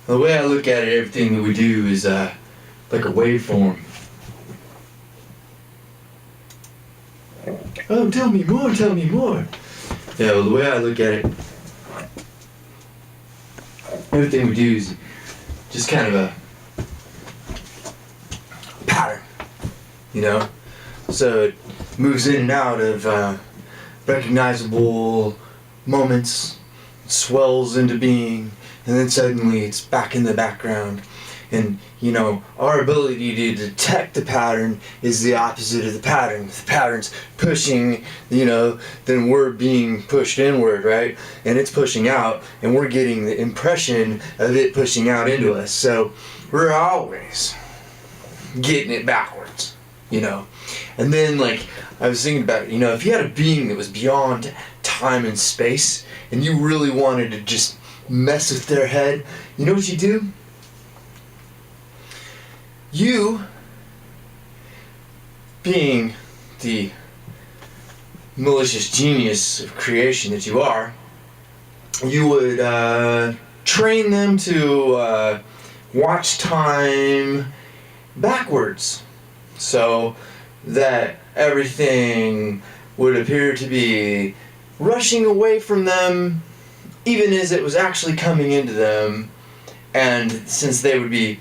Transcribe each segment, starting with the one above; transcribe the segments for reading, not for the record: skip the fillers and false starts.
The way I look at it, everything that we do is like a waveform. Oh, tell me more, tell me more. Yeah, well, the way I look at it, everything we do is just kind of a pattern, you know? So it moves in and out of recognizable moments, swells into being, and then suddenly it's back in the background. And, you know, our ability to detect the pattern is the opposite of the pattern. If the pattern's pushing, you know, then we're being pushed inward, right? And it's pushing out, and we're getting the impression of it pushing out into us. So we're always getting it backwards, you know? And then, like, I was thinking about it, you know, if you had a being that was beyond time and space, and you really wanted to just mess with their head, you know what you do? You, being the malicious genius of creation that you are, you would train them to watch time backwards, so that everything would appear to be rushing away from them, even as it was actually coming into them. And since they would be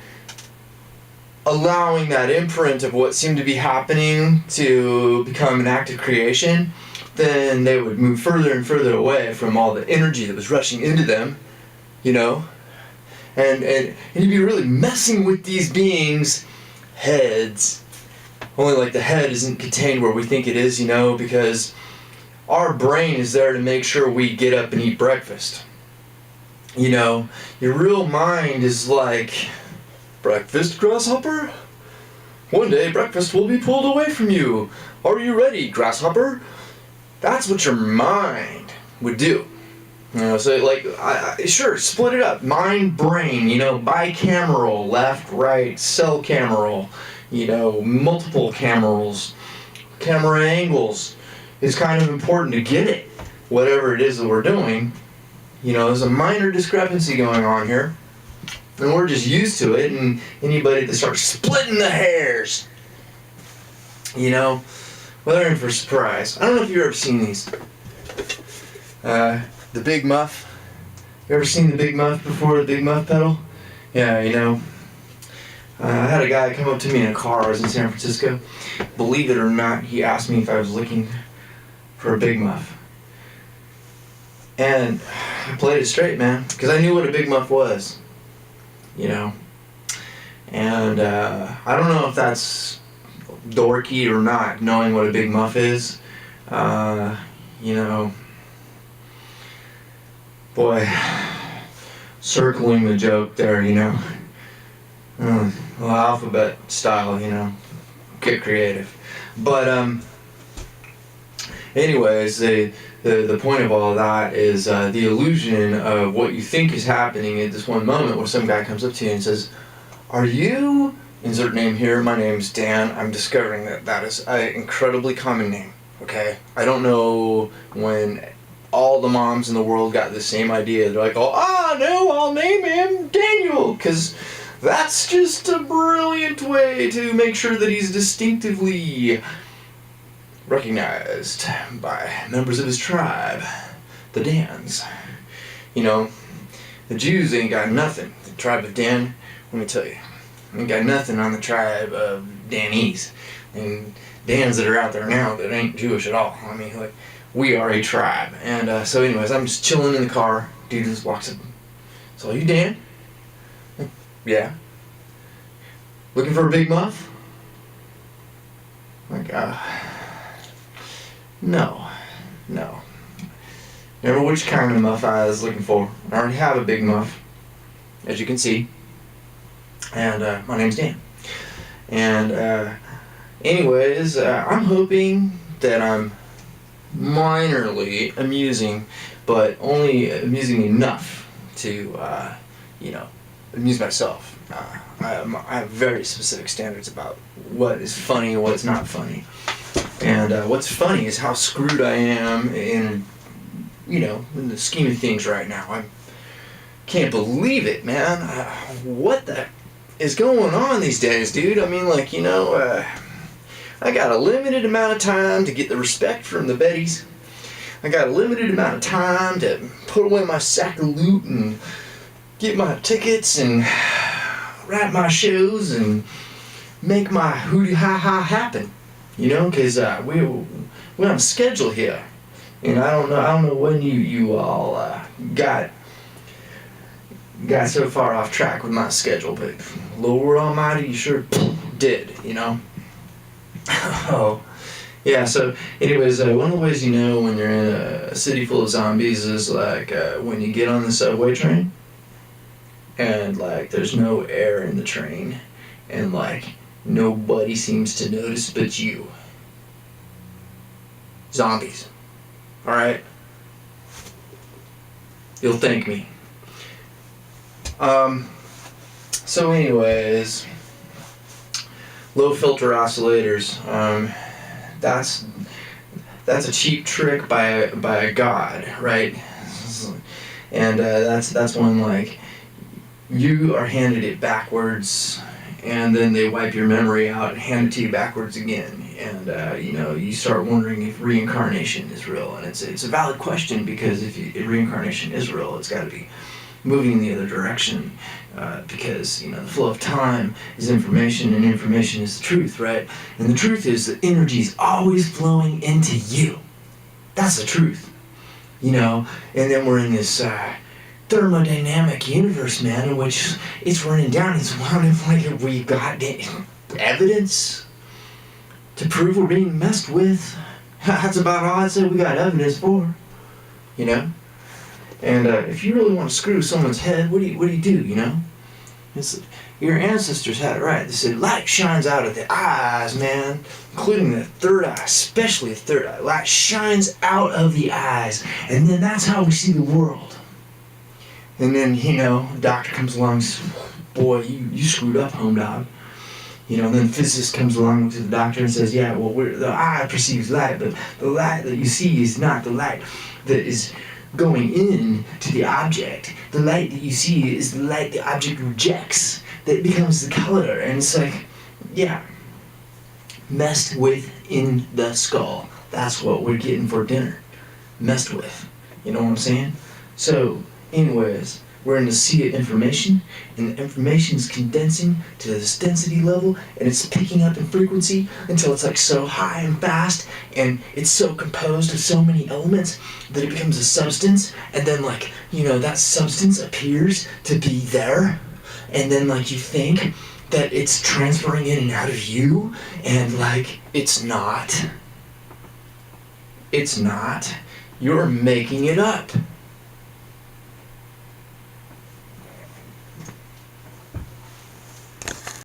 allowing that imprint of what seemed to be happening to become an act of creation, then they would move further and further away from all the energy that was rushing into them, you know? And you'd be really messing with these beings' heads. Only like the head isn't contained where we think it is, you know, because our brain is there to make sure we get up and eat breakfast. You know, your real mind is like, breakfast, grasshopper? One day breakfast will be pulled away from you. Are you ready, grasshopper? That's what your mind would do. You know, so like, sure, split it up. Mind, brain, you know, bicameral, left, right, cell cameral, you know, multiple camerals, camera angles is kind of important to get it, whatever it is that we're doing. You know, there's a minor discrepancy going on here. And we're just used to it, and anybody that starts splitting the hairs, you know, well, they're in for a surprise. I don't know if you've ever seen these. The Big Muff. You ever seen the Big Muff before, the Big Muff pedal? Yeah, you know. I had a guy come up to me in a car. I was in San Francisco. Believe it or not, he asked me if I was looking for a Big Muff. And I played it straight, man, because I knew what a Big Muff was. You know, and I don't know if that's dorky or not, knowing what a Big Muff is. You know, boy, circling the joke there, you know, well, alphabet style, you know, get creative. But anyways, the point of all of that is the illusion of what you think is happening at this one moment where some guy comes up to you and says, are you, insert name here, my name's Dan, I'm discovering that is an incredibly common name, okay? I don't know when all the moms in the world got the same idea. They're like, oh, no, I'll name him Daniel, because that's just a brilliant way to make sure that he's distinctively recognized by members of his tribe, the Dans. You know, the Jews ain't got nothing. The tribe of Dan, let me tell you, ain't got nothing on the tribe of Danese. And Dans that are out there now that ain't Jewish at all. I mean, like, we are a tribe. And so anyways, I'm just chilling in the car. Dude just walks up. So, you Dan? Yeah. Looking for a Big Muff? Like, no. Never which kind of muff I was looking for. I already have a Big Muff, as you can see. And my name's Dan. And anyways, I'm hoping that I'm minorly amusing, but only amusing enough to, you know, amuse myself. I have very specific standards about what is funny and what's not funny. And what's funny is how screwed I am in, you know, in the scheme of things right now. Can't believe it, man. What the is going on these days, dude? I mean, like, I got a limited amount of time to get the respect from the Bettys. I got a limited amount of time to put away my sack of loot and get my tickets and write my shows and make my hootie ha ha happen. Because we're on a schedule here. And I don't know when you all got so far off track with my schedule, but Lord Almighty, you sure did, Oh, yeah, so anyways, one of the ways you know when you're in a city full of zombies is like when you get on the subway train and like there's no air in the train and like nobody seems to notice but you. Zombies. Alright? You'll thank me. So anyways, low filter oscillators, that's a cheap trick by a god, right? And that's when like you are handed it backwards and then they wipe your memory out and hand it to you backwards again. And you start wondering if reincarnation is real, and it's a valid question, because if reincarnation is real, it's got to be moving in the other direction, because the flow of time is information, and information is the truth, right? And the truth is that energy is always flowing into you. That's the truth, And then we're in this thermodynamic universe, man, in which it's running down. It's wondering like we've got evidence to prove we're being messed with. That's about all I'd say we got evidence for, And if you really want to screw someone's head, what do you do, It's, your ancestors had it right. They said light shines out of the eyes, man, including the third eye, especially the third eye. Light shines out of the eyes, and then that's how we see the world. And then, a doctor comes along and says, boy, you screwed up, home dog. And then the physicist comes along to the doctor and says, yeah, well, the eye perceives light, but the light that you see is not the light that is going in to the object. The light that you see is the light the object rejects, that becomes the color. And it's like, yeah, messed with in the skull. That's what we're getting for dinner. Messed with. You know what I'm saying? So, anyways, we're in the sea of information, and the information is condensing to this density level, and it's picking up in frequency until it's like so high and fast, and it's so composed of so many elements that it becomes a substance, and then like, that substance appears to be there, and then like you think that it's transferring in and out of you, and like, it's not. It's not. You're making it up.